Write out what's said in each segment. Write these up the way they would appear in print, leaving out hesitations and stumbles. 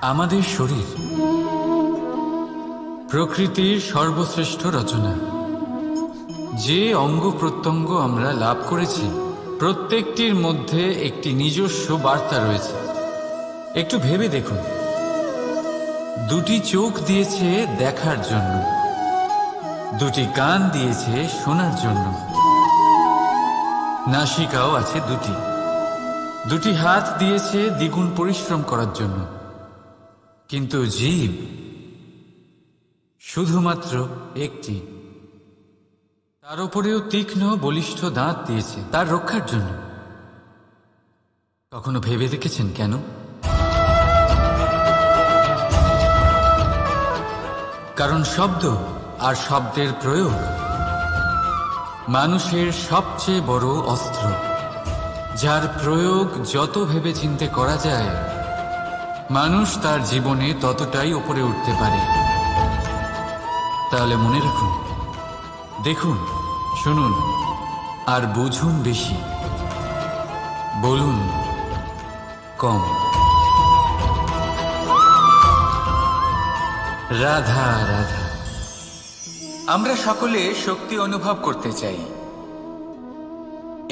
আমাদের শরীর প্রকৃতির সর্বশ্রেষ্ঠ রচনা। যে অঙ্গ প্রত্যঙ্গ আমরা লাভ করেছি প্রত্যেকটির মধ্যে একটি নিজস্ব বার্তা রয়েছে। একটু ভেবে দেখুন, দুটি চোখ দিয়েছে দেখার জন্য, দুটি কান দিয়েছে শোনার জন্য, নাসিকাও আছে দুটি, দুটি হাত দিয়েছে দ্বিগুণ পরিশ্রম করার জন্য। কিন্তু জীব শুধুমাত্র একটি, তার উপরেও তীক্ষ্ণ বলিষ্ঠ দাঁত দিয়েছে তার রক্ষার জন্য। কখনো ভেবে দেখেছেন কেন? কারণ শব্দ আর শব্দের প্রয়োগ মানুষের সবচেয়ে বড় অস্ত্র, যার প্রয়োগ যত ভেবে চিন্তে করা যায় মানুষ তার জীবনে ততটাই উপরে উঠতে পারে। তাহলে মনে রাখুন, দেখুন, শুনুন আর বুঝুন বেশি, বলুন কম। রাধা রাধা। আমরা সকলে শক্তি অনুভব করতে চাই।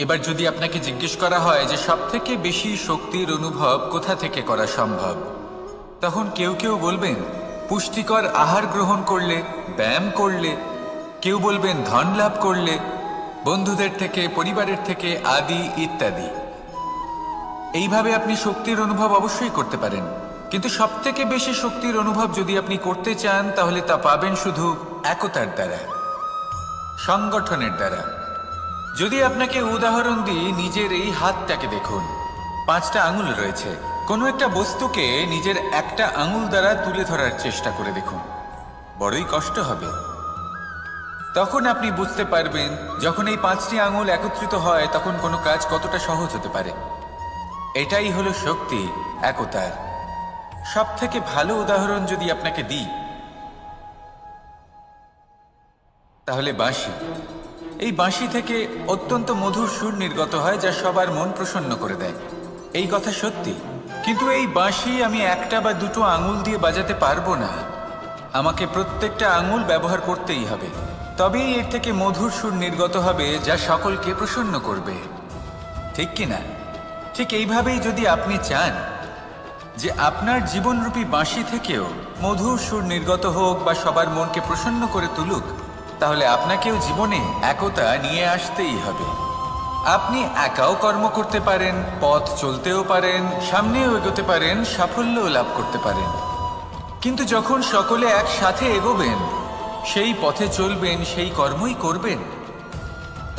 এবার যদি আপনাকে জিজ্ঞেস করা হয় যে সবথেকে বেশি শক্তির অনুভব কোথা থেকে করা সম্ভব, তখন কেউ কেউ বলবেন পুষ্টিকর আহার গ্রহণ করলে, ব্যায়াম করলে, কেউ বলবেন ধন লাভ করলে, বন্ধুদের থেকে, পরিবারের থেকে, আদি ইত্যাদি। এইভাবে আপনি শক্তির অনুভব অবশ্যই করতে পারেন, কিন্তু সবথেকে বেশি শক্তির অনুভব যদি আপনি করতে চান তাহলে তা পাবেন শুধু একতার দ্বারা, সংগঠনের দ্বারা। যদি আপনাকে উদাহরণ দিই, নিজের এই হাতটাকে দেখুন, 5টা আঙুল রয়েছে। কোনো একটা বস্তুকে নিজের একটা আঙুল দ্বারা তুলে ধরার চেষ্টা করে দেখুন, বড়ই কষ্ট হবে। তখন আপনি বুঝতে পারবেন যখন এই 5টি আঙুল একত্রিত হয় তখন কোনো কাজ কতটা সহজ হতে পারে। এটাই হলো শক্তি, একতার। সব থেকে ভালো উদাহরণ যদি আপনাকে দিই তাহলে বাঁশি। এই বাঁশি থেকে অত্যন্ত মধুর সুর নির্গত হয় যা সবার মন প্রসন্ন করে দেয়। এই কথা সত্যি, কিন্তু এই বাঁশি আমি একটা বা দুটো আঙুল দিয়ে বাজাতে পারবো না। আমাকে প্রত্যেকটা আঙুল ব্যবহার করতেই হবে, তবেই এর থেকে মধুর সুর নির্গত হবে যা সকলকে প্রসন্ন করবে, ঠিক কিনা? ঠিক এইভাবেই যদি আপনি চান যে আপনার জীবনরূপী বাঁশি থেকেও মধুর সুর নির্গত হোক বা সবার মনকে প্রসন্ন করে তুলুক, তাহলে আপনাকেও জীবনে একতা নিয়ে আসতেই হবে। আপনি একাও কর্ম করতে পারেন, পথ চলতেও পারেন, সামনেও এগোতে পারেন, সাফল্যও লাভ করতে পারেন। কিন্তু যখন সকলে একসাথে এগোবেন, সেই পথে চলবেন, সেই কর্মই করবেন,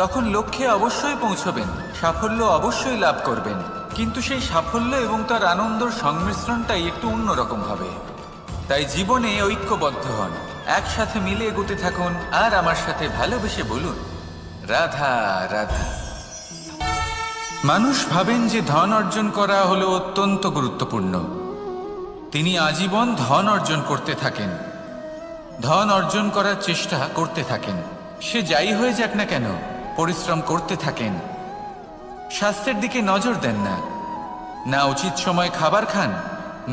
তখন লক্ষ্যে অবশ্যই পৌঁছবেন, সাফল্য অবশ্যই লাভ করবেন। কিন্তু সেই সাফল্য এবং তার আনন্দর সংমিশ্রণটাই একটু অন্যরকম হবে। তাই জীবনে ঐক্যবদ্ধ হন, একসাথে মিলে এগোতে থাকুন, আর আমার সাথে ভালোবেসে বলুন রাধা রাধা। মানুষ ভাবেন যে ধন অর্জন করা হলো অত্যন্ত গুরুত্বপূর্ণ। তিনি আজীবন ধন অর্জন করতে থাকেন, ধন অর্জন করার চেষ্টা করতে থাকেন। সে যাই হয়ে যাক না কেন, পরিশ্রম করতে থাকেন। স্বাস্থ্যের দিকে নজর দেন না, না উচিত সময় খাবার খান,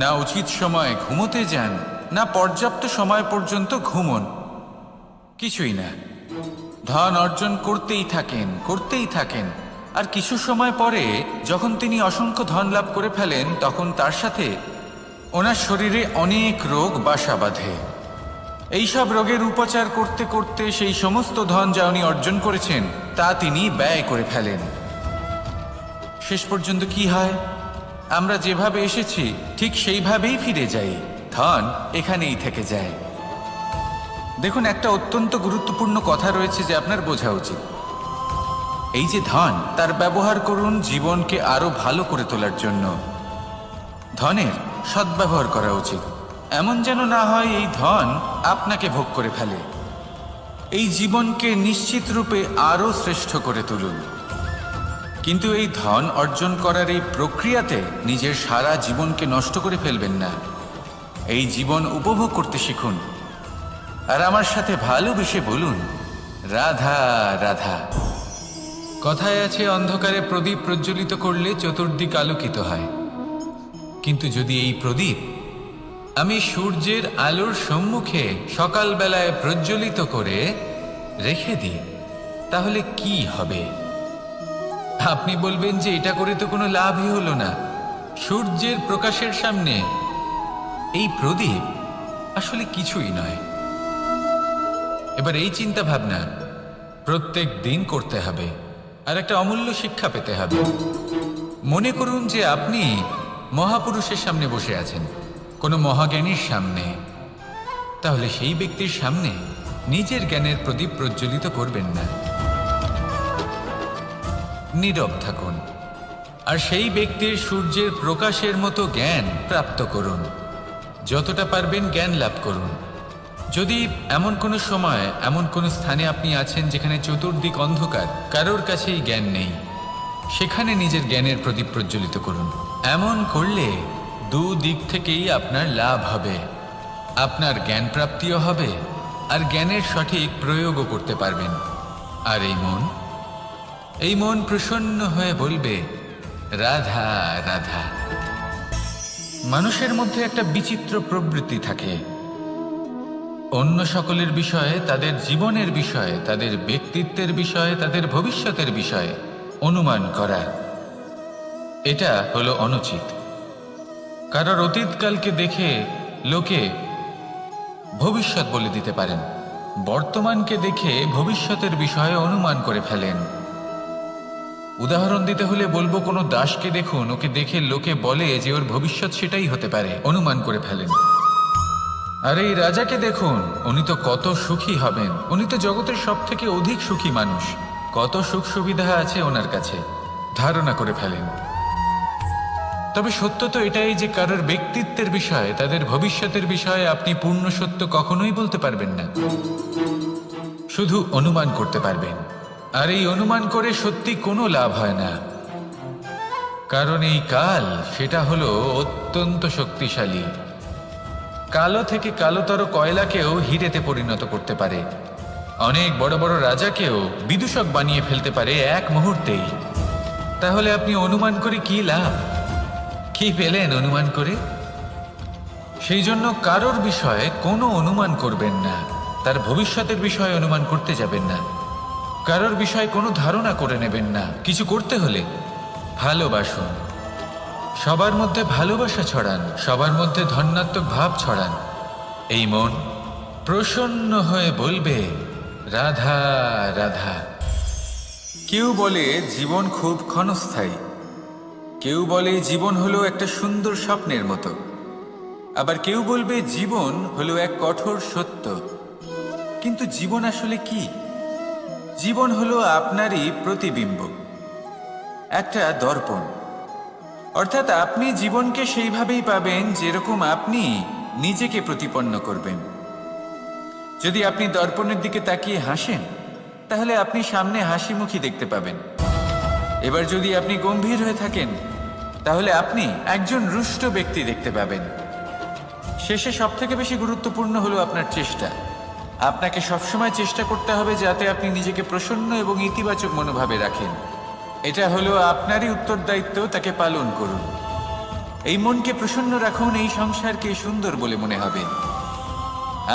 না উচিত সময় ঘুমোতে যান, না পর্যাপ্ত সময় পর্যন্ত ঘুমন, কিছুই না। ধন অর্জন করতেই থাকেন, করতেই থাকেন। আর কিছু সময় পরে যখন তিনি অসংখ্য ধন লাভ করে ফেলেন, তখন তার সাথে ওনার শরীরে অনেক রোগ বাসা বাঁধে। এইসব রোগের উপচার করতে করতে সেই সমস্ত ধন যা উনি অর্জন করেছেন তা তিনি ব্যয় করে ফেলেন। শেষ পর্যন্ত কি হয়? আমরা যেভাবে এসেছি ঠিক সেইভাবেই ফিরে যাই, ধন এখানেই থেকে যায়। দেখুন, একটা অত্যন্ত গুরুত্বপূর্ণ কথা রয়েছে যে আপনার বোঝা উচিত। এই যে ধন, তার ব্যবহার করুন জীবনকে আরো ভালো করে তোলার জন্য। ধনের সদ্ব্যবহার করা উচিত, এমন যেন না হয় এই ধন আপনাকে ভোগ করে ফেলে। এই জীবনকে নিশ্চিত রূপে আরো শ্রেষ্ঠ করে তুলুন। কিন্তু এই ধন অর্জন করার এই প্রক্রিয়াতে নিজের সারা জীবনকে নষ্ট করে ফেলবেন না। এই জীবন উপভোগ করতে শিখুন, আর আমার সাথে ভালোবেসে বলুন রাধা রাধা। কথায় আছে, অন্ধকারে প্রদীপ প্রজ্বলিত করলে চতুর্দিক আলোকিত হয়। কিন্তু যদি এই প্রদীপ আমি সূর্যের আলোর সম্মুখে সকালবেলায় প্রজ্বলিত করে রেখে দিই, তাহলে কি হবে? আপনি বলবেন যে এটা করে তো কোনো লাভই হলো না। সূর্যের প্রকাশের সামনে এই প্রদীপ আসলে কিছুই নয়। এবার এই চিন্তা ভাবনা প্রত্যেক দিন করতে হবে, আর একটা অমূল্য শিক্ষা পেতে হবে। মনে করুন যে আপনি মহাপুরুষের সামনে বসে আছেন, কোনো মহাজ্ঞানীর সামনে, তাহলে সেই ব্যক্তির সামনে নিজের জ্ঞানের প্রদীপ প্রজ্বলিত করবেন না, নীরব থাকুন, আর সেই ব্যক্তির সূর্যের প্রকাশের মতো জ্ঞান প্রাপ্ত করুন। যতটা পারবেন জ্ঞান লাভ করুন। যদি এমন কোনো সময় এমন কোনো স্থানে আপনি আছেন যেখানে চতুর্দিক অন্ধকার, কারোর কাছেই জ্ঞান নেই, সেখানে নিজের জ্ঞানের প্রদীপ প্রজ্বলিত করুন। এমন করলে দুদিক থেকেই আপনার লাভ হবে। আপনার জ্ঞান প্রাপ্তিও হবে, আর জ্ঞানের সঠিক প্রয়োগও করতে পারবেন। আর এই মন প্রসন্ন হয়ে বলবে, রাধা রাধা। মানুষের মধ্যে একটা বিচিত্র প্রবৃত্তি থাকে, অন্য সকলের বিষয়ে, তাদের জীবনের বিষয়ে, তাদের ব্যক্তিত্বের বিষয়ে, তাদের ভবিষ্যতের বিষয়ে অনুমান করা। এটা হলো অনুচিত। কারোর অতীতকালকে দেখে লোকে ভবিষ্যৎ বলে দিতে পারেন, বর্তমানকে দেখে ভবিষ্যতের বিষয়ে অনুমান করে ফেলেন। উদাহরণ দিতে হলে বলবো, কোনো দাসকে দেখুন, ওকে দেখে লোকে বলে যে ওর ভবিষ্যৎ সেটাই হতে পারে, অনুমান করে ফেলেন। আর এই রাজাকে দেখুন, উনি তো কত সুখী হবেন, উনি তো জগতের সব থেকে অধিক সুখী মানুষ, কত সুখ সুবিধা আছে ওনার কাছে, ধারণা করে ফেলেন। তবে সত্য তো এটাই যে কারোর ব্যক্তিত্বের বিষয়ে, তাদের ভবিষ্যতের বিষয়ে আপনি পূর্ণ সত্য কখনোই বলতে পারবেন না, শুধু অনুমান করতে পারবেন। আর এই অনুমান করে সত্যি কোনো লাভ হয় না, কারণ এই কাল সেটা হলো অত্যন্ত শক্তিশালী। কালো থেকে কালোতর কয়লাকেও হিরেতে পরিণত করতে পারে, অনেক বড় বড় রাজাকেও বিদূষক বানিয়ে ফেলতে পারে এক মুহূর্তেই। তাহলে আপনি অনুমান করে কি লাভ? কি পেলেন অনুমান করে? সেই জন্য কারোর বিষয়ে কোনো অনুমান করবেন না, তার ভবিষ্যতের বিষয়ে অনুমান করতে যাবেন না, কারোর বিষয়ে কোনো ধারণা করে নেবেন না। কিছু করতে হলে ভালোবাসুন, সবার মধ্যে ভালোবাসা ছড়ান, সবার মধ্যে ধন্যাত্মক ভাব ছড়ান। এই মন প্রসন্ন হয়ে বলবে, রাধা রাধা। কেউ বলে জীবন খুব ক্ষণস্থায়ী, কেউ বলে জীবন হলো একটা সুন্দর স্বপ্নের মতো, আবার কেউ বলবে জীবন হলো এক কঠোর সত্য। কিন্তু জীবন আসলে কি? জীবন হলো আপনারই প্রতিবিম্ব, একটা দর্পণ। অর্থাৎ আপনি জীবনকে সেইভাবেই পাবেন যেরকম আপনি নিজেকে প্রতিপন্ন করবেন। যদি আপনি দর্পণের দিকে তাকিয়ে হাসেন, তাহলে আপনি সামনে হাসি মুখী দেখতে পাবেন। এবার যদি আপনি গম্ভীর হয়ে থাকেন, তাহলে আপনি একজন রুষ্ট ব্যক্তি দেখতে পাবেন। শেষে সবথেকে বেশি গুরুত্বপূর্ণ হলো আপনার চেষ্টা। আপনাকে সবসময় চেষ্টা করতে হবে যাতে আপনি নিজেকে প্রসন্ন এবং ইতিবাচক মনোভাবে রাখেন। এটা হলো আপনারই উত্তরদায়িত্ব, তাকে পালন করুন। এই মনকে প্রসন্ন রাখুন, এই সংসারকে সুন্দর বলে মনে হবে।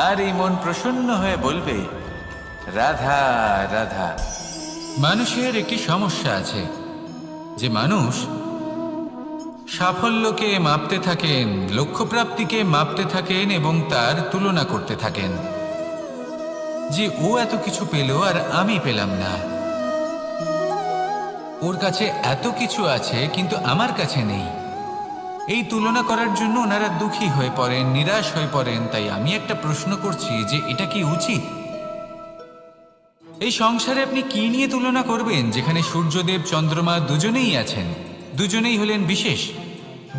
আর এই মন প্রসন্ন হয়ে বলবে, রাধা রাধা। মানুষের একটি সমস্যা আছে, যে মানুষ সাফল্যকে মাপতে থাকেন, লক্ষ্যপ্রাপ্তিকে মাপতে থাকেন এবং তার তুলনা করতে থাকেন, যে ও এত কিছু পেল আর আমি পেলাম না, ওর কাছে এত কিছু আছে কিন্তু আমার কাছে নেই। এই তুলনা করার জন্য ওনারা দুঃখী হয়ে পড়েন, নিরাশ হয়ে পড়েন। তাই আমি একটা প্রশ্ন করছি যে এটা কি উচিত? এই সংসারে আপনি কি নিয়ে তুলনা করবেন, যেখানে সূর্যদেব চন্দ্রমা দুজনেই আছেন, দুজনেই হলেন বিশেষ,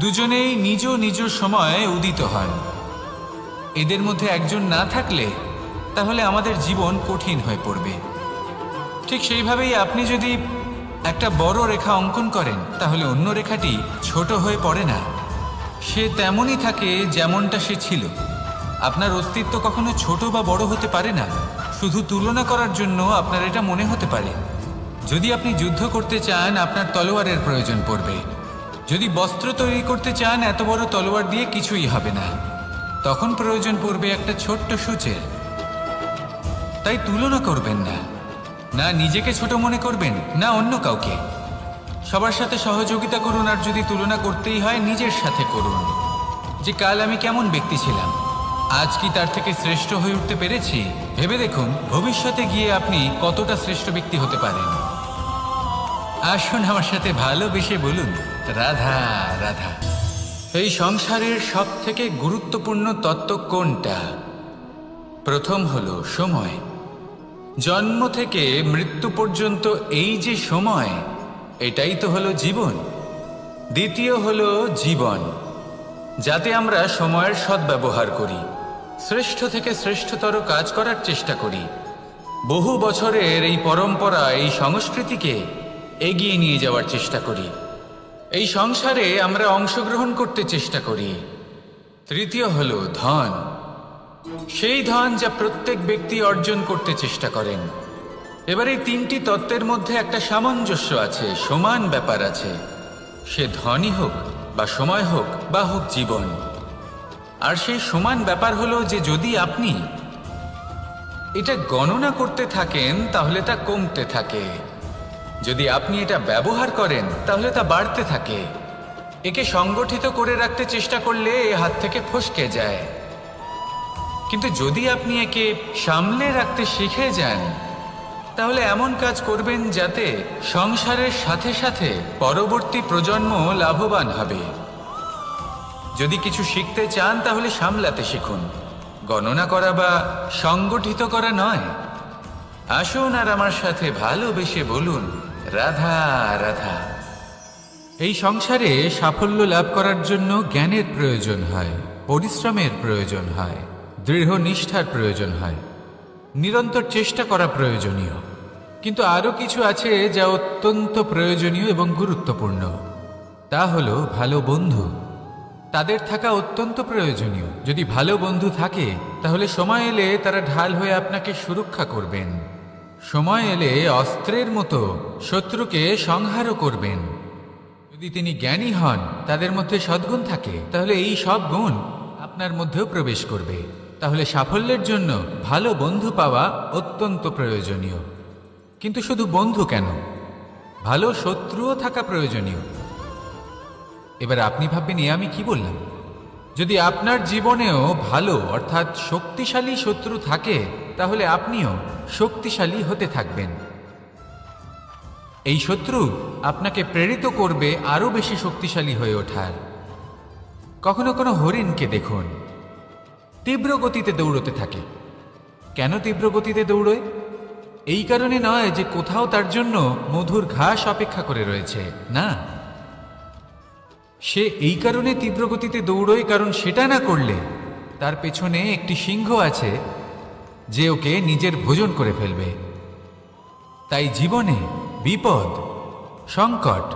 দুজনেই নিজ নিজ সময়ে উদিত হন। এদের মধ্যে একজন না থাকলে তাহলে আমাদের জীবন কঠিন হয়ে পড়বে। ঠিক সেইভাবেই আপনি যদি একটা বড় রেখা অঙ্কন করেন, তাহলে অন্য রেখাটি ছোট হয়ে পড়ে না, সে তেমনই থাকে যেমনটা সে ছিল। আপনার অস্তিত্ব কখনো ছোট বা বড় হতে পারে না, শুধু তুলনা করার জন্য আপনার এটা মনে হতে পারে। যদি আপনি যুদ্ধ করতে চান, আপনার তলোয়ারের প্রয়োজন পড়বে। যদি বস্ত্র তৈরি করতে চান, এত বড় তলোয়ার দিয়ে কিছুই হবে না। তখন প্রয়োজন পড়বে একটা ছোট্ট সূচের। তাই তুলনা করবেন না, না নিজেকে ছোট মনে করবেন, না অন্য কাউকে। সবার সাথে সহযোগিতা করুন, আর যদি তুলনা করতেই হয় নিজের সাথে করুন, যে কাল আমি কেমন ব্যক্তি ছিলাম, আজ কি তার থেকে শ্রেষ্ঠ হয়ে উঠতে পেরেছি। ভেবে দেখুন ভবিষ্যতে গিয়ে আপনি কতটা শ্রেষ্ঠ ব্যক্তি হতে পারেন। আসুন আমার সাথে ভালোবেসে বলুন, রাধা রাধা। এই সংসারের সব থেকে গুরুত্বপূর্ণ তত্ত্ব কোনটা? প্রথম হলো সময়। জন্ম থেকে মৃত্যু পর্যন্ত এই যে সময়, এটাই তো হলো জীবন। দ্বিতীয় হলো জীবন, যাতে আমরা সময়ের সদ্ব্যবহার করি, শ্রেষ্ঠ থেকে শ্রেষ্ঠতর কাজ করার চেষ্টা করি, বহু বছরের এই পরম্পরা, এই সংস্কৃতিকে এগিয়ে নিয়ে যাওয়ার চেষ্টা করি, এই সংসারে আমরা অংশগ্রহণ করতে চেষ্টা করি। তৃতীয় হলো ধন, সেই ধন যা প্রত্যেক ব্যক্তি অর্জন করতে চেষ্টা করেন। এবার এই তিনটি তত্ত্বের মধ্যে একটা সামঞ্জস্য আছে, সমান ব্যাপার আছে, সে ধনই হোক বা সময় হোক বা হোক জীবন। আর সেই সমান ব্যাপার হলো যে যদি আপনি এটা গণনা করতে থাকেন তাহলে তা কমতে থাকে, যদি আপনি এটা ব্যবহার করেন তাহলে তা বাড়তে থাকে। একে সংগঠিত করে রাখতে চেষ্টা করলে এ হাত থেকে ফসকে যায়, কিন্তু যদি আপনি একে সামলে রাখতে শিখে যান তাহলে এমন কাজ করবেন যাতে সংসারের সাথে সাথে পরবর্তী প্রজন্ম লাভবান হবে। যদি কিছু শিখতে চান তাহলে সামলাতে শিখুন, গণনা করা বা সংগঠিত করা নয়। আসুন আর আমার সাথে ভালোবেসে বলুন, রাধা রাধা। এই সংসারে সাফল্য লাভ করার জন্য জ্ঞানের প্রয়োজন হয়, পরিশ্রমের প্রয়োজন হয়, দৃঢ় নিষ্ঠার প্রয়োজন হয়, নিরন্তর চেষ্টা করা প্রয়োজনীয়। কিন্তু আরও কিছু আছে যা অত্যন্ত প্রয়োজনীয় এবং গুরুত্বপূর্ণ, তা হলো ভালো বন্ধু। তাদের থাকা অত্যন্ত প্রয়োজনীয়। যদি ভালো বন্ধু থাকে তাহলে সময় এলে তারা ঢাল হয়ে আপনাকে সুরক্ষা করবেন, সময় এলে অস্ত্রের মতো শত্রুকে সংহারও করবেন। যদি তিনি জ্ঞানী হন, তাদের মধ্যে সদ্গুণ থাকে, তাহলে এই সব গুণ আপনার মধ্যেও প্রবেশ করবে। তাহলে সাফল্যের জন্য ভালো বন্ধু পাওয়া অত্যন্ত প্রয়োজনীয়। কিন্তু শুধু বন্ধু কেন, ভালো শত্রুও থাকা প্রয়োজনীয়। এবার আপনি ভাববেন, আমি কি বললাম? যদি আপনার জীবনেও ভালো অর্থাৎ শক্তিশালী শত্রু থাকে তাহলে আপনিও শক্তিশালী হতে থাকবেন। এই শত্রু আপনাকে প্রেরিত করবে আরো বেশি শক্তিশালী হয়ে ওঠার। কখনো কোনো হরিণকে দেখুন, তীব্র গতিতে দৌড়তে থাকে। কেন তীব্র গতিতে দৌড়য়? এই কারণে নয় যে কোথাও তার জন্য মধুর ঘাস অপেক্ষা করে রয়েছে, না, সে এই কারণে তীব্র গতিতে দৌড়য় কারণ সেটা না করলে তার পেছনে একটি সিংহ আছে যে ওকে নিজের ভোজন করে ফেলবে। তাই জীবনে বিপদ, সংকট,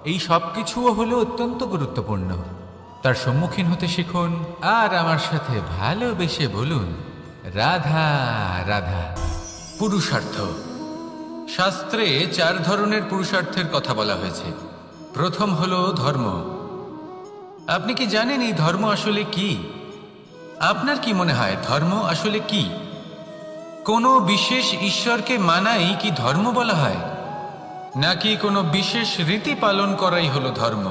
এই সব কিছুও হলো অত্যন্ত গুরুত্বপূর্ণ। তার সম্মুখীন হতে শিখুন আর আমার সাথে ভালোবেসে বলুন, রাধা রাধা। পুরুষার্থ। শাস্ত্রে 4 ধরনের পুরুষার্থের কথা বলা হয়েছে। প্রথম হলো ধর্ম। আপনি কি জানেন এই ধর্ম আসলে কি? আপনার কি মনে হয় ধর্ম আসলে কি? কোনো বিশেষ ঈশ্বরকে মানাই কি ধর্ম বলা হয়? নাকি কোনো বিশেষ রীতি পালন করাই হলো ধর্ম?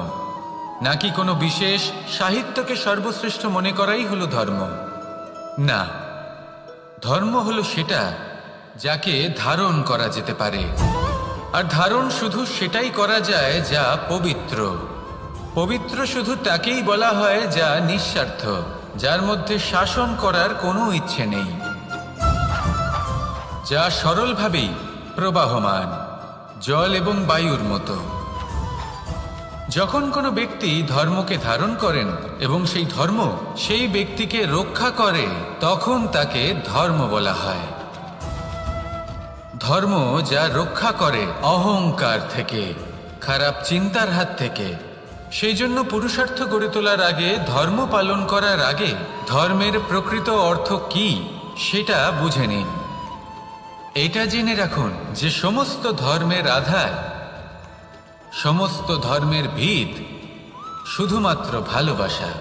নাকি কোনো বিশেষ সাহিত্যকে সর্বশ্রেষ্ঠ মনে করাই হলো ধর্ম? না, ধর্ম হলো সেটা যাকে ধারণ করা যেতে পারে। আর ধারণ শুধু সেটাই করা যায় যা পবিত্র। পবিত্র শুধু তাকেই বলা হয় যা নিঃস্বার্থ, যার মধ্যে শাসন করার কোনো ইচ্ছে নেই, যা সরলভাবেই প্রবাহমান, জল এবং বায়ুর মতো। যখন কোনো ব্যক্তি ধর্মকে ধারণ করেন এবং সেই ধর্ম সেই ব্যক্তিকে রক্ষা করে, তখন তাকে ধর্ম বলা হয়। ধর্ম যা রক্ষা করে অহংকার থেকে, খারাপ চিন্তার হাত থেকে। সেই জন্য পুরুষার্থ গড়ে তোলার আগে, ধর্ম পালন করার আগে ধর্মের প্রকৃত অর্থ কি সেটা বুঝে নিন। এটা জেনে রাখুন যে সমস্ত ধর্মের আধার, সমস্ত ধর্মের ভিত শুধুমাত্র ভালোবাসা।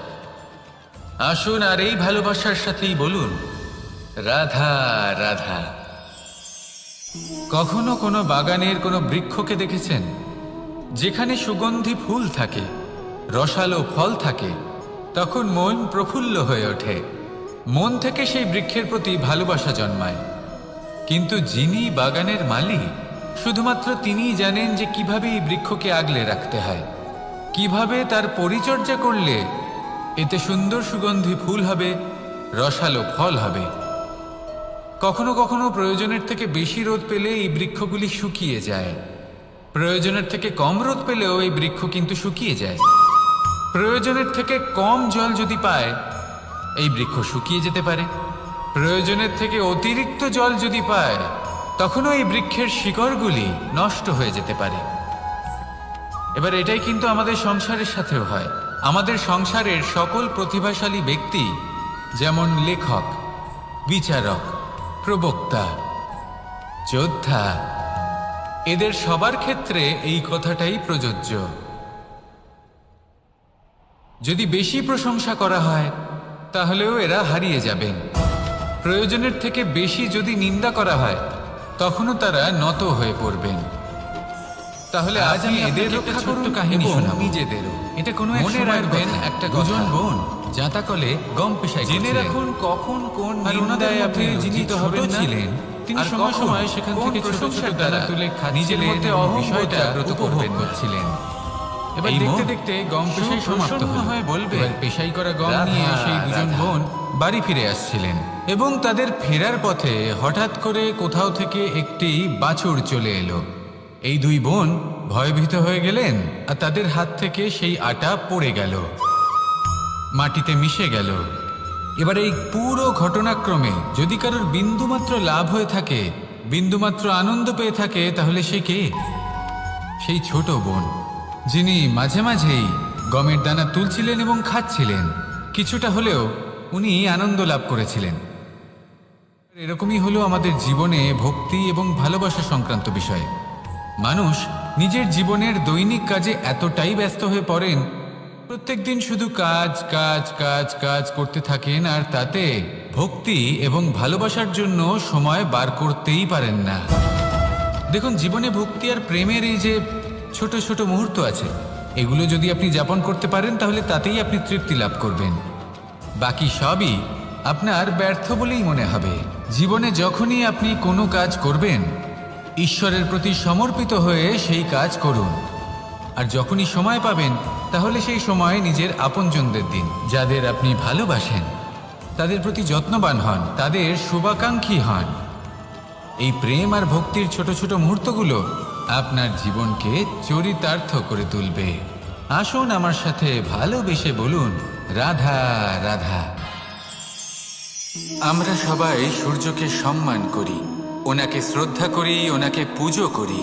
আসুন আর এই ভালোবাসার সাথেই বলুন, রাধা রাধা। কখনো কোনো বাগানের কোনো বৃক্ষকে দেখেছেন যেখানে সুগন্ধি ফুল থাকে, রসালো ফল থাকে? তখন মন প্রফুল্ল হয়ে ওঠে, মন থেকে সেই বৃক্ষের প্রতি ভালোবাসা জন্মায়। কিন্তু যিনি বাগানের মালিক, শুধুমাত্র তিনিই জানেন যে কিভাবে এই বৃক্ষকে আগলে রাখতে হয়, কিভাবে তার পরিচর্যা করলে এতে সুন্দর সুগন্ধি ফুল হবে, রসালো ফল হবে। কখনো কখনো প্রয়োজনের থেকে বেশি রোদ পেলে এই বৃক্ষগুলি শুকিয়ে যায়, প্রয়োজনের থেকে কম রোদ পেলেও এই বৃক্ষ কিন্তু শুকিয়ে যায়। প্রয়োজনের থেকে কম জল যদি পায়, এই বৃক্ষ শুকিয়ে যেতে পারে। প্রয়োজনের থেকে অতিরিক্ত জল যদি পায়, তখনও এই বৃক্ষের শিকড়গুলি নষ্ট হয়ে যেতে পারে। এবার এটাই কিন্তু আমাদের সংসারের সাথেও হয়। আমাদের সংসারের সকল প্রতিভাশালী ব্যক্তি, যেমন লেখক, বিচারক, প্রবক্তা, যোদ্ধা, এদের সবার ক্ষেত্রে এই কথাটাই প্রযোজ্য। যদি বেশি প্রশংসা করা হয়, তাহলেও এরা হারিয়ে যাবেন। প্রয়োজনের থেকে বেশি যদি নিন্দা করা হয়, তখনও তারা নত হয়ে পড়বেন। তাহলে আজ আমি এদের একটা ছোট্ট কাহিনী শোনাবো, নিজেদেরও। এটা কোনো মনে রাখবেন, একটা দুজন বোন জাঁতাকলে গম পেশাই জেনে রাখুন কখন কোন নিন্দায় আপনি জিনিত হবেন ছিলেন। তিনি সময় সময় সেখান থেকে ছোট ছোট দানা তুলে নিজের মধ্যে বিষয়টা উপভোগ করছিলেন। এবার দেখতে দেখতে গম পেশাই সমাপ্ত হয়ে বলবে, পেশাই করা গম নিয়ে সেই দুজন বোন বাড়ি ফিরে আসছিলেন এবং তাদের ফেরার পথে হঠাৎ করে কোথাও থেকে একটি বাছুর চলে এলো। এই দুই বোন ভয়ভীত হয়ে গেলেন আর তাদের হাত থেকে সেই আটা পড়ে গেল, মাটিতে মিশে গেল। এবার এই পুরো ঘটনাক্রমে যদি কারোর বিন্দুমাত্র লাভ হয়ে থাকে, বিন্দুমাত্র আনন্দ পেয়ে থাকে, তাহলে সে কে? সেই ছোট বোন, যিনি মাঝে মাঝেই গমের দানা তুলছিলেন এবং খাচ্ছিলেন। কিছুটা হলেও উনি আনন্দ লাভ করেছিলেন। এরকমই হলো আমাদের জীবনে ভক্তি এবং ভালোবাসা সংক্রান্ত বিষয়। মানুষ নিজের জীবনের দৈনিক কাজে এতটাই ব্যস্ত হয়ে পড়েন, প্রত্যেকদিন শুধু কাজ কাজ কাজ কাজ করতে থাকেন, আর তাতে ভক্তি এবং ভালোবাসার জন্য সময় বার করতেই পারেন না। দেখুন, জীবনে ভক্তি আর প্রেমের এই যে ছোট ছোট মুহূর্ত আছে, এগুলো যদি আপনি যাপন করতে পারেন, তাহলে তাতেই আপনি তৃপ্তি লাভ করবেন। বাকি সবই আপনার ব্যর্থ বলেই মনে হবে। জীবনে যখনই আপনি কোনো কাজ করবেন, ঈশ্বরের প্রতি সমর্পিত হয়ে সেই কাজ করুন। আর যখনই সময় পাবেন, তাহলে সেই সময় নিজের আপনজনদের দিন, যাদের আপনি ভালোবাসেন, তাদের প্রতি যত্নবান হন, তাদের শুভাকাঙ্ক্ষী হন। এই প্রেম আর ভক্তির ছোট ছোট মুহূর্তগুলো আপনার জীবনকে চরিতার্থ করে তুলবে। আসুন আমার সাথে ভালোবেসে বলুন, রাধা রাধা। আমরা সবাই সূর্যকে সম্মান করি, ওনাকে শ্রদ্ধা করি, ওনাকে পুজো করি।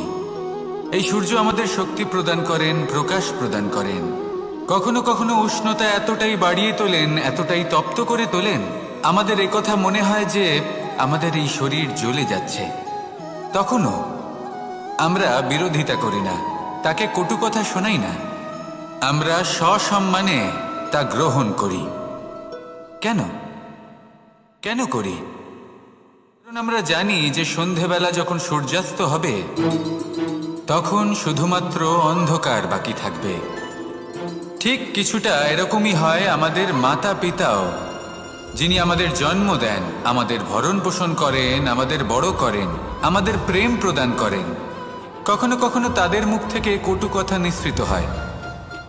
এই সূর্য আমাদের শক্তি প্রদান করেন, প্রকাশ প্রদান করেন। কখনো কখনো উষ্ণতা এতটাই বাড়িয়ে তোলেন, এতটাই তপ্ত করে তোলেন, আমাদের একথা মনে হয় যে আমাদের এই শরীর জ্বলে যাচ্ছে। তখনও আমরা বিরোধিতা করি না, তাকে কটু কথা শোনাই না, আমরা সসম্মানে তা গ্রহণ করি। কেন কেন করি? কারণ আমরা জানি যে সন্ধেবেলা যখন সূর্যাস্ত হবে, তখন শুধুমাত্র অন্ধকার বাকি থাকবে। ঠিক কিছুটা এরকমই হয় আমাদের মাতা পিতাও, যিনি আমাদের জন্ম দেন, আমাদের ভরণ পোষণ করেন, আমাদের বড় করেন, আমাদের প্রেম প্রদান করেন। কখনো কখনো তাদের মুখ থেকে কটু কথা নিঃসৃত হয়,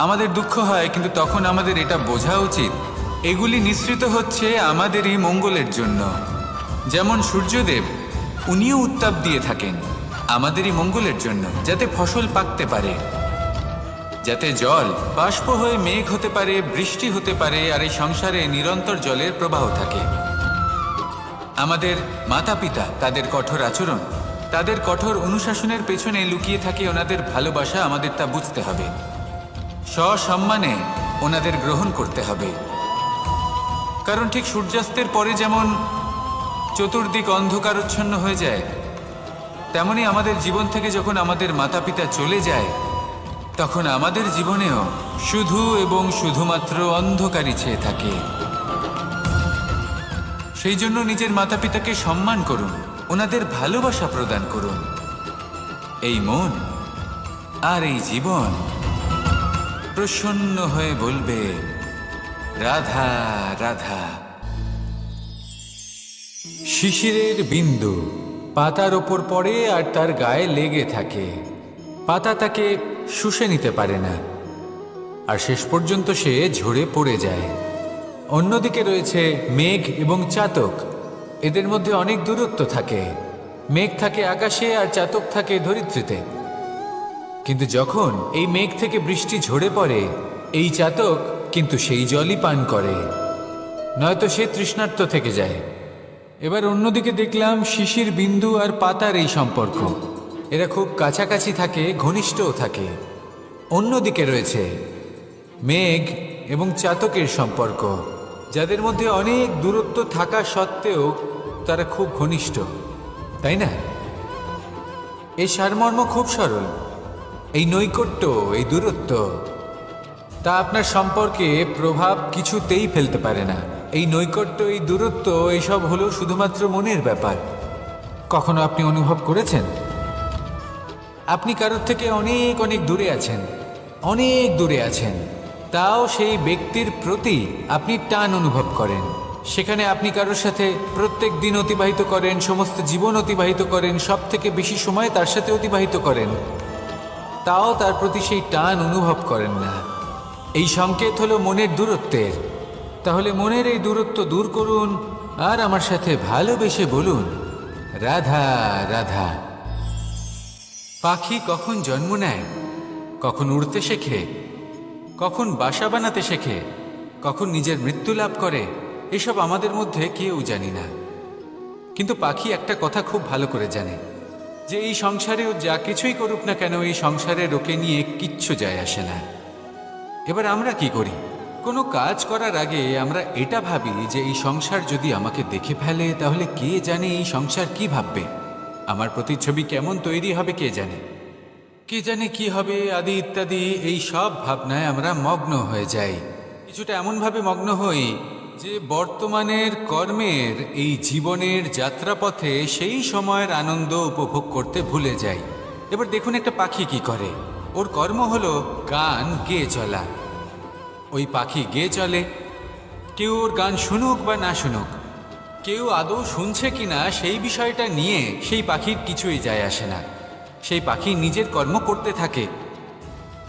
আমাদের দুঃখ হয়, কিন্তু তখন আমাদের এটা বোঝা উচিত এগুলি নিঃসৃত হচ্ছে আমাদেরই মঙ্গলের জন্য। যেমন সূর্যদেব, উনিও উত্তাপ দিয়ে থাকেন আমাদেরই মঙ্গলের জন্য, যাতে ফসল পাকতে পারে, যাতে জল বাষ্প হয়ে মেঘ হতে পারে, বৃষ্টি হতে পারে, আর এই সংসারে নিরন্তর জলের প্রবাহ থাকে। আমাদের মাতা পিতা, তাদের কঠোর আচরণ, তাদের কঠোর অনুশাসনের পেছনে লুকিয়ে থাকে ওনাদের ভালোবাসা। আমাদের তা বুঝতে হবে, সসম্মানে ওনাদের গ্রহণ করতে হবে। কারণ ঠিক সূর্যাস্তের পরে যেমন চতুর্দিক অন্ধকারচ্ছন্ন হয়ে যায়, তেমনি আমাদের জীবন থেকে যখন আমাদের মাতা পিতা চলে যায়, তখন আমাদের জীবনেও শুধু এবং শুধুমাত্র অন্ধকারই ছেয়ে থাকে। সেই জন্য নিজের মাতা পিতাকে সম্মান করুন, ওনাদের ভালোবাসা প্রদান করুন। এই মন আর এই জীবন প্রসন্ন হয়ে বলবে রাধা রাধা। শিশিরের বিন্দু পাতার ওপর পড়ে আর তার গায়ে লেগে থাকে। পাতা তাকে শুষে নিতে পারে না, আর শেষ পর্যন্ত সে ঝরে পড়ে যায়। অন্যদিকে রয়েছে মেঘ এবং চাতক। এদের মধ্যে অনেক দূরত্ব থাকে। মেঘ থাকে আকাশে আর চাতক থাকে ধরিত্রীতে। কিন্তু যখন এই মেঘ থেকে বৃষ্টি ঝরে পড়ে, এই চাতক কিন্তু সেই জলই পান করে, নয়তো সে তৃষ্ণার্ত থেকে যায়। এবার অন্যদিকে দেখলাম শিশির বিন্দু আর পাতার এই সম্পর্ক। এরা খুব কাছাকাছি থাকে, ঘনিষ্ঠও থাকে। অন্যদিকে রয়েছে মেঘ এবং চাতকের সম্পর্ক, যাদের মধ্যে অনেক দূরত্ব থাকা সত্ত্বেও তারা খুব ঘনিষ্ঠ, তাই না? এই সারমর্ম খুব সরল। এই নৈকট্য, এই দূরত্ব, তা আপনার সম্পর্কে প্রভাব কিছুতেই ফেলতে পারে না। এই নৈকট্য, এই দূরত্ব, এসব হলো শুধুমাত্র মনের ব্যাপার। কখনো আপনি অনুভব করেছেন আপনি কারোর থেকে অনেক অনেক দূরে আছেন, অনেক দূরে আছেন, তাও সেই ব্যক্তির প্রতি আপনি টান অনুভব করেন। সেখানে আপনি কারোর সাথে প্রত্যেক দিন অতিবাহিত করেন, সমস্ত জীবন অতিবাহিত করেন, সব থেকে বেশি সময় তার সাথে অতিবাহিত করেন, তাও তার প্রতি সেই টান অনুভব করেন না। এই সংকেত হলো মনের দূরত্বের। তাহলে মনের এই দূরত্ব দূর করুন আর আমার সাথে ভালোবেসে বলুন রাধা রাধা। পাখি কখন জন্ম নেয়, কখন উড়তে শেখে, কখন বাসা বানাতে শেখে, কখন নিজের মৃত্যু লাভ করে, এসব আমাদের মধ্যে কেউ জানি না। কিন্তু পাখি একটা কথা খুব ভালো করে জানে, যে এই সংসারে ও যা কিছুই করুক না কেন, এই সংসারে ওকে নিয়ে কিচ্ছু যায় আসে না। এবার আমরা কি করি? কোনো কাজ করার আগে আমরা এটা ভাবি যে এই সংসার যদি আমাকে দেখে ফেলে, তাহলে কে জানে এই সংসার কি ভাববে, আমার প্রতিচ্ছবি কেমন তৈরি হবে কে জানে, কে জানে কি হবে আদি ইত্যাদি। এই সব ভাবনায় আমরা মগ্ন হয়ে যাই। কিছুটা এমনভাবে মগ্ন হই যে বর্তমানের কর্মের এই জীবনের যাত্রাপথে সেই সময়ের আনন্দ উপভোগ করতে ভুলে যাই। এবার দেখুন একটা পাখি কি করে। ওর কর্ম হলো গান গেয়ে চলা। ওই পাখি গেয়ে চলে, কেউ ওর গান শুনুক বা না শুনুক, কেউ আদৌ শুনছে কিনা সেই বিষয়টা নিয়ে সেই পাখির কিছুই যায় আসে না। সেই পাখি নিজের কর্ম করতে থাকে।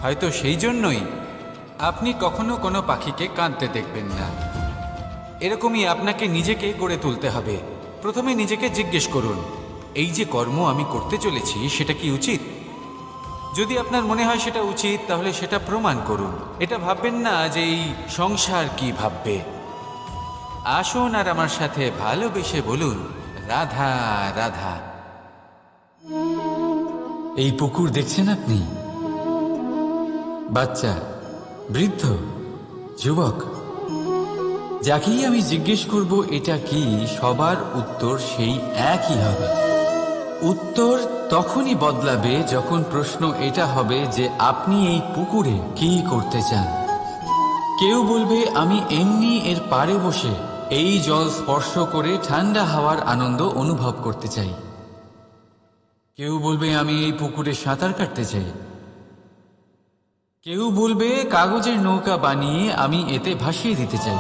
হয়তো সেই জন্যই আপনি কখনো কোনো পাখিকে কাঁদতে দেখবেন না। এরকমই আপনাকে নিজেকে গড়ে তুলতে হবে। প্রথমে নিজেকে জিজ্ঞেস করুন, এই যে কর্ম আমি করতে চলেছি সেটা কি উচিত? যদি আপনার মনে হয় সেটা উচিত, তাহলে সেটা প্রমাণ করুন। এটা ভাববেন না যে এই সংসার কি ভাববে। আসুন আর আমার সাথে ভালোবেসে বলুন রাধা রাধা। এই পুকুর দেখছেন আপনি? বাচ্চা, বৃদ্ধ, যুবক, যাকেই আমি জিজ্ঞেস করব এটা কি, সবার উত্তর সেই একই হবে। উত্তর তখনই বদলাবে যখন প্রশ্ন এটা হবে যে আপনি এই পুকুরে কি করতে চান। কেউ বলবে আমি এমনি এর পাড়ে বসে এই জল স্পর্শ করে ঠান্ডা হাওয়ার আনন্দ অনুভব করতে চাই। কেউ বলবে আমি এই পুকুরে সাঁতার কাটতে চাই। কেউ বলবে কাগজের নৌকা বানিয়ে আমি এতে ভাসিয়ে দিতে চাই।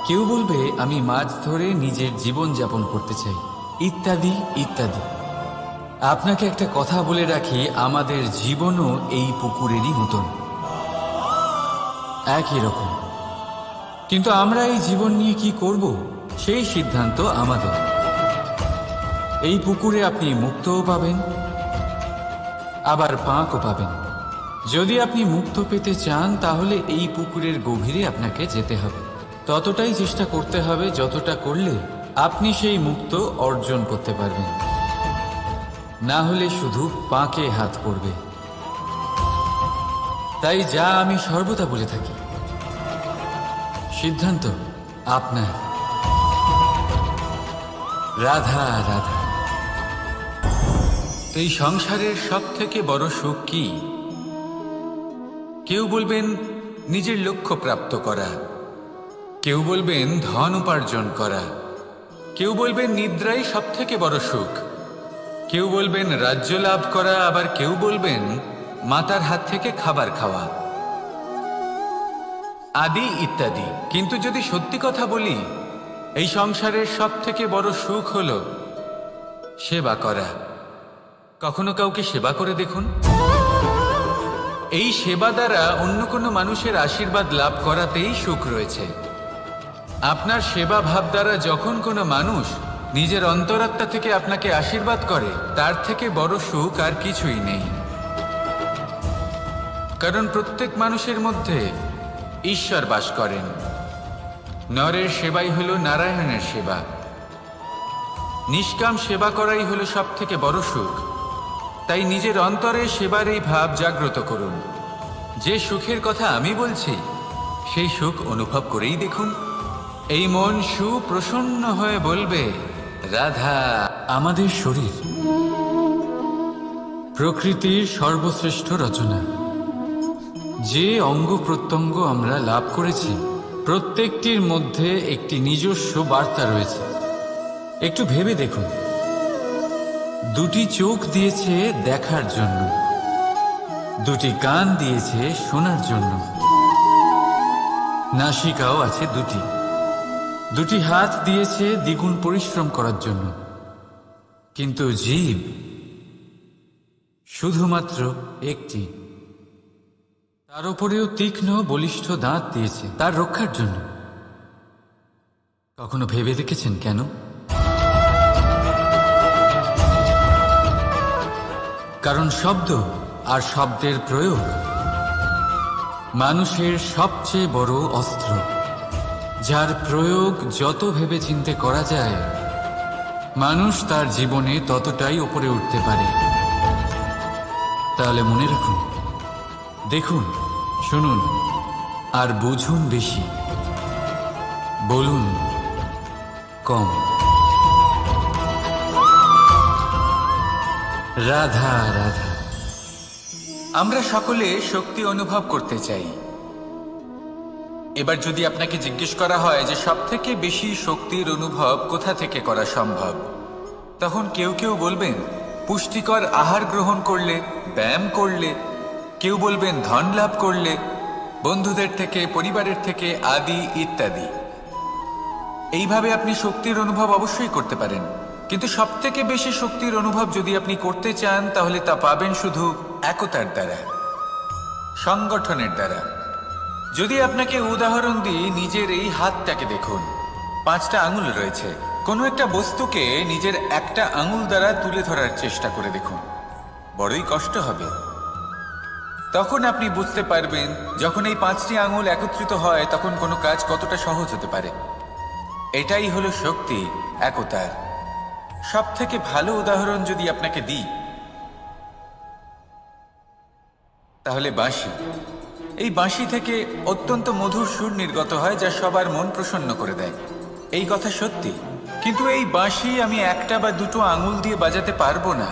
কেউ বলবে আমি মাছ ধরে নিজের জীবন যাপন করতে চাই, ইত্যাদি ইত্যাদি। আপনাকে একটা কথা বলে রাখি, আমাদের জীবনও এই পুকুরেরই মতন, একই রকম। কিন্তু আমরা এই জীবন নিয়ে কি করব সেই সিদ্ধান্ত আমাদের। এই পুকুরে আপনি মুক্তও পাবেন, আবার পাঁকও পাবেন। যদি আপনি মুক্ত পেতে চান, তাহলে এই পুকুরের গভীরে আপনাকে যেতে হবে। ততটাই চেষ্টা করতে হবে যতটা করলে আপনি সেই মুক্ত অর্জন করতে পারবেন। না হলে শুধু পাঁকে হাত পড়বে। তাই যা আমি সর্বদা বলে থাকি, সিদ্ধান্ত আপনার। রাধা রাধা। এই সংসারের সব থেকে বড় সুখ কি? কেউ বলবেন নিজের লক্ষ্য প্রাপ্ত করা, কেউ বলবেন ধন উপার্জন করা, কেউ বলবেন নিদ্রাই সব থেকে বড় সুখ, কেউ বলবেন রাজ্য লাভ করা, আবার কেউ বলবেন মাতার হাত থেকে খাবার খাওয়া, আদি ইত্যাদি। কিন্তু যদি সত্যি কথা বলি, এই সংসারের সব থেকে বড় সুখ হলো সেবা করা। কখনো কাউকে সেবা করে দেখুন। এই সেবা দ্বারা অন্য কোনো মানুষের আশীর্বাদ লাভ করাতেই সুখ রয়েছে। আপনার সেবা ভাব দ্বারা যখন কোনো মানুষ নিজের অন্তরাত্মা থেকে আপনাকে আশীর্বাদ করে, তার থেকে বড় সুখ আর কিছুই নেই। কারণ প্রত্যেক মানুষের মধ্যে ঈশ্বর বাস করেন। নরের সেবাই হলো নারায়ণের সেবা। নিষ্কাম সেবা করাই হলো সব থেকে বড় সুখ। তাই নিজের অন্তরে সেবার এই ভাব জাগ্রত করুন। যে সুখের কথা আমি বলছি, সেই সুখ অনুভব করেই দেখুন। এই মন সুপ্রসন্ন হয়ে বলবে, রাধা। আমাদের শরীর প্রকৃতির সর্বশ্রেষ্ঠ রচনা। যে অঙ্গ প্রত্যঙ্গ আমরা লাভ করেছি, প্রত্যেকটির মধ্যে একটি নিজস্ব বার্তা রয়েছে। একটু ভেবে দেখুন, দুটি চোখ দিয়েছে দেখার জন্য, দুটি কান দিয়েছে শোনার জন্য, নাসিকাও আছে দুটি, দুটি হাত দিয়েছে দ্বিগুণ পরিশ্রম করার জন্য। কিন্তু জীব শুধুমাত্র একটি। তার উপরেও তীক্ষ্ণ বলিষ্ঠ দাঁত দিয়েছে তার রক্ষার জন্য। কখনো ভেবে দেখেছেন কেন? কারণ শব্দ আর শব্দের প্রয়োগ মানুষের সবচেয়ে বড় অস্ত্র, যার প্রয়োগ যত ভেবে চিন্তে করা যায়, মানুষ তার জীবনে ততটাই উপরে উঠতে পারে। তাহলে মনে রাখুন, দেখুন, শুনুন আর বুঝুন বেশি, বলুন কম। রাধা রাধা। আমরা সকলে শক্তি অনুভব করতে চাই। এবার যদি আপনাকে জিজ্ঞেস করা হয় যে সব থেকে বেশি শক্তির অনুভব কোথা থেকে করা সম্ভব, তখন কেউ কেউ বলবেন পুষ্টিকর আহার গ্রহণ করলে, ব্যায়াম করলে, কেউ বলবেন ধন লাভ করলে, বন্ধুদের থেকে, পরিবারের থেকে, আদি ইত্যাদি। এইভাবে আপনি শক্তির অনুভব অবশ্যই করতে পারেন। কিন্তু সব থেকে বেশি শক্তির অনুভব যদি আপনি করতে চান, তাহলে তা পাবেন শুধু একতার দ্বারা, সংগঠনের দ্বারা। যদি আপনাকে উদাহরণ দিই, নিজের এই হাতটাকে দেখুন। 5টা আঙুল রয়েছে। কোনো একটা বস্তুকে নিজের একটা আঙুল দ্বারা তুলে ধরার চেষ্টা করে দেখুন, বড়ই কষ্ট হবে। তখন আপনি বুঝতে পারবেন, যখন এই 5টি আঙুল একত্রিত হয়, তখন কোনো কাজ কতটা সহজ হতে পারে। এটাই হলো শক্তি, একতার। সব থেকে ভালো উদাহরণ যদি আপনাকে দিই, তাহলে বাঁশি। এই বাঁশি থেকে অত্যন্ত মধুর সুর নির্গত হয়, যা সবার মন প্রসন্ন করে দেয়। এই কথা সত্যি। কিন্তু এই বাঁশি আমি একটা বা দুটো আঙুল দিয়ে বাজাতে পারবো না।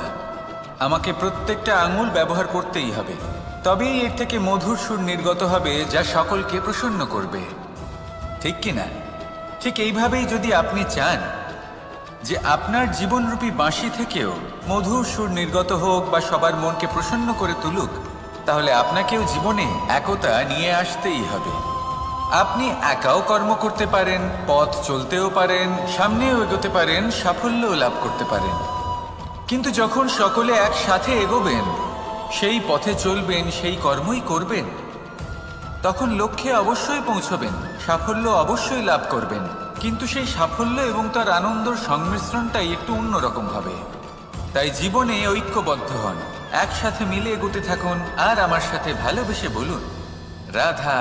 আমাকে প্রত্যেকটা আঙুল ব্যবহার করতেই হবে, তবেই এর থেকে মধুর সুর নির্গত হবে, যা সকলকে প্রসন্ন করবে। ঠিক কিনা? ঠিক এইভাবেই যদি আপনি চান যে আপনার জীবনরূপী বাঁশি থেকেও মধুর সুর নির্গত হোক বা সবার মনকে প্রসন্ন করে তুলুক, তাহলে আপনাকেও জীবনে একতা নিয়ে আসতেই হবে। আপনি একাও কর্ম করতে পারেন, পথ চলতেও পারেন, সামনেও এগোতে পারেন, সাফল্যও লাভ করতে পারেন। কিন্তু যখন সকলে একসাথে এগোবেন, সেই পথে চলবেন, সেই কর্মই করবেন, তখন লক্ষ্যে অবশ্যই পৌঁছবেন, সাফল্য অবশ্যই লাভ করবেন। কিন্তু সেই সাফল্য এবং তার আনন্দর সংমিশ্রণটাই একটু অন্যরকম হবে। তাই জীবনে ঐক্যবদ্ধ হন, একসাথে মিলে এগোতে থাকুন, আর আমার সাথে ভালোবেসে বলুন, রাধা।